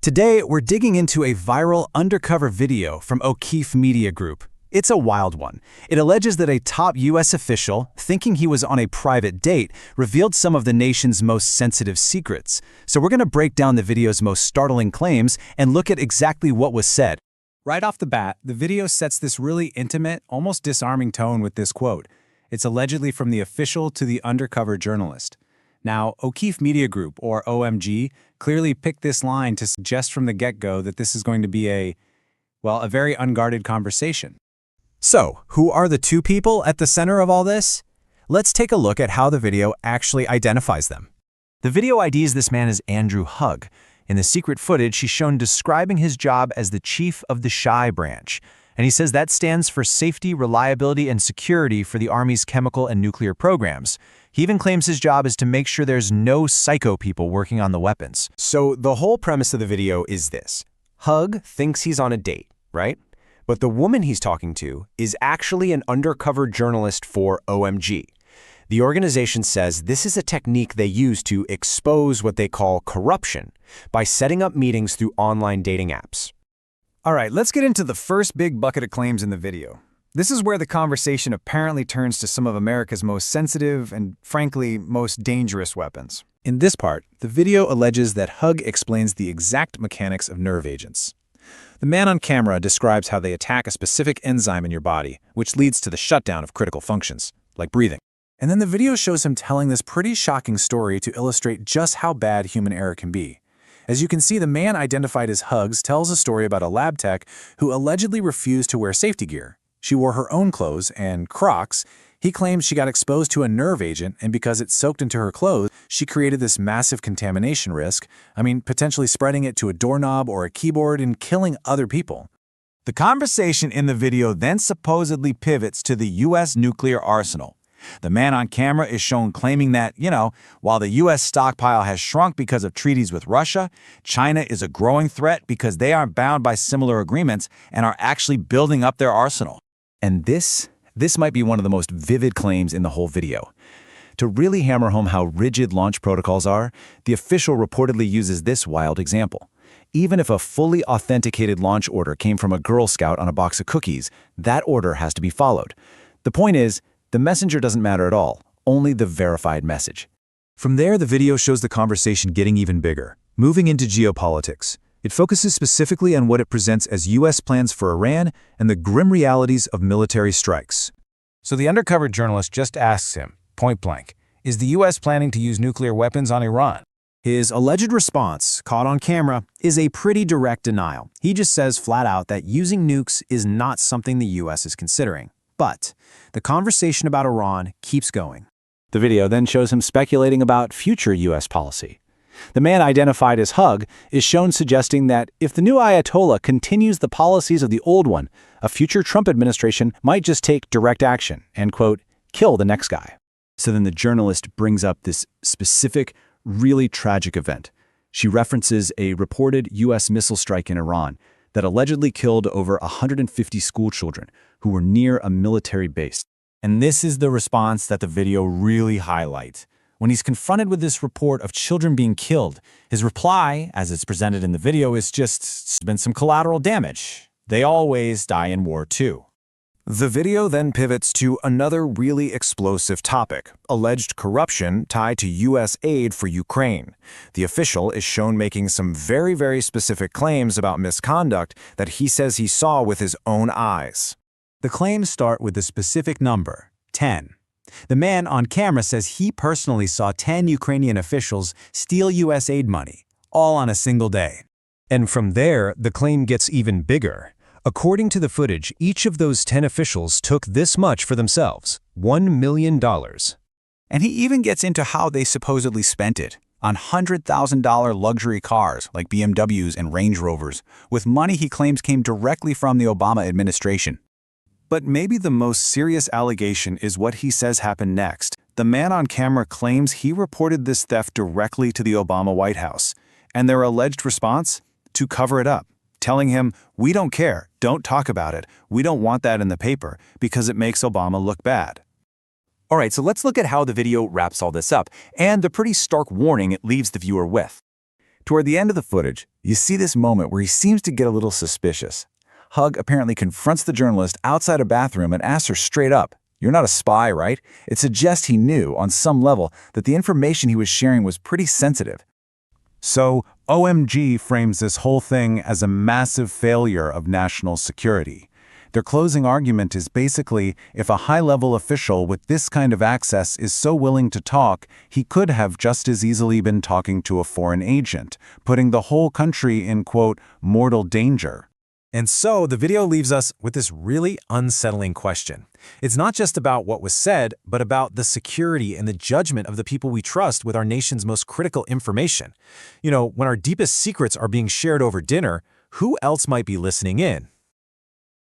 Today, we're digging into a viral undercover video from O'Keefe Media Group. It's a wild one. It alleges that a top U.S. official, thinking he was on a private date, revealed some of the nation's most sensitive secrets. So we're going to break down the video's most startling claims and look at exactly what was said. Right off the bat, the video sets this really intimate, almost disarming tone with this quote. It's allegedly from the official to the undercover journalist. Now, O'Keefe Media Group, or OMG, clearly picked this line to suggest from the get-go that this is going to be a very unguarded conversation. So, who are the two people at the center of all this? Let's take a look at how the video actually identifies them. The video IDs this man as Andrew Hug. In the secret footage, he's shown describing his job as the chief of the SHI branch, and he says that stands for Safety, Reliability, and Security for the Army's chemical and nuclear programs. He even claims his job is to make sure there's no psycho people working on the weapons. So the whole premise of the video is this. Hug thinks he's on a date, right? But the woman he's talking to is actually an undercover journalist for OMG. The organization says this is a technique they use to expose what they call corruption by setting up meetings through online dating apps. All right, let's get into the first big bucket of claims in the video. This is where the conversation apparently turns to some of America's most sensitive and, frankly, most dangerous weapons. In this part, the video alleges that Hug explains the exact mechanics of nerve agents. The man on camera describes how they attack a specific enzyme in your body, which leads to the shutdown of critical functions, like breathing. And then the video shows him telling this pretty shocking story to illustrate just how bad human error can be. As you can see, the man identified as Hugs tells a story about a lab tech who allegedly refused to wear safety gear. She wore her own clothes and Crocs. He claims she got exposed to a nerve agent, and because it soaked into her clothes, she created this massive contamination risk, potentially spreading it to a doorknob or a keyboard and killing other people. The conversation in the video then supposedly pivots to the U.S. nuclear arsenal. The man on camera is shown claiming that, while the U.S. stockpile has shrunk because of treaties with Russia, China is a growing threat because they aren't bound by similar agreements and are actually building up their arsenal. And this might be one of the most vivid claims in the whole video. To really hammer home how rigid launch protocols are, the official reportedly uses this wild example. Even if a fully authenticated launch order came from a Girl Scout on a box of cookies, that order has to be followed. The point is, the messenger doesn't matter at all, only the verified message. From there, the video shows the conversation getting even bigger, moving into geopolitics. It focuses specifically on what it presents as U.S. plans for Iran and the grim realities of military strikes. So the undercover journalist just asks him, point blank, is the U.S. planning to use nuclear weapons on Iran? His alleged response, caught on camera, is a pretty direct denial. He just says flat out that using nukes is not something the U.S. is considering. But the conversation about Iran keeps going. The video then shows him speculating about future U.S. policy. The man identified as Hug is shown suggesting that if the new Ayatollah continues the policies of the old one, a future Trump administration might just take direct action and, quote, kill the next guy. So then the journalist brings up this specific, really tragic event. She references a reported U.S. missile strike in Iran that allegedly killed over 150 schoolchildren who were near a military base. And this is the response that the video really highlights. When he's confronted with this report of children being killed, his reply, as it's presented in the video, is just, "It's been some collateral damage. They always die in war too." The video then pivots to another really explosive topic, alleged corruption tied to U.S. aid for Ukraine. The official is shown making some very, very specific claims about misconduct that he says he saw with his own eyes. The claims start with the specific number, 10. The man on camera says he personally saw 10 Ukrainian officials steal U.S. aid money, all on a single day. And from there, the claim gets even bigger. According to the footage, each of those 10 officials took this much for themselves, $1 million. And he even gets into how they supposedly spent it, on $100,000 luxury cars like BMWs and Range Rovers, with money he claims came directly from the Obama administration. But maybe the most serious allegation is what he says happened next. The man on camera claims he reported this theft directly to the Obama White House, and their alleged response? To cover it up, telling him, "We don't care, don't talk about it, we don't want that in the paper because it makes Obama look bad." All right, so let's look at how the video wraps all this up, and the pretty stark warning it leaves the viewer with. Toward the end of the footage, you see this moment where he seems to get a little suspicious. Hug apparently confronts the journalist outside a bathroom and asks her straight up, "You're not a spy, right?" It suggests he knew, on some level, that the information he was sharing was pretty sensitive. So, OMG frames this whole thing as a massive failure of national security. Their closing argument is basically, if a high-level official with this kind of access is so willing to talk, he could have just as easily been talking to a foreign agent, putting the whole country in, quote, mortal danger. And so the video leaves us with this really unsettling question. It's not just about what was said, but about the security and the judgment of the people we trust with our nation's most critical information. You know, when our deepest secrets are being shared over dinner, who else might be listening in?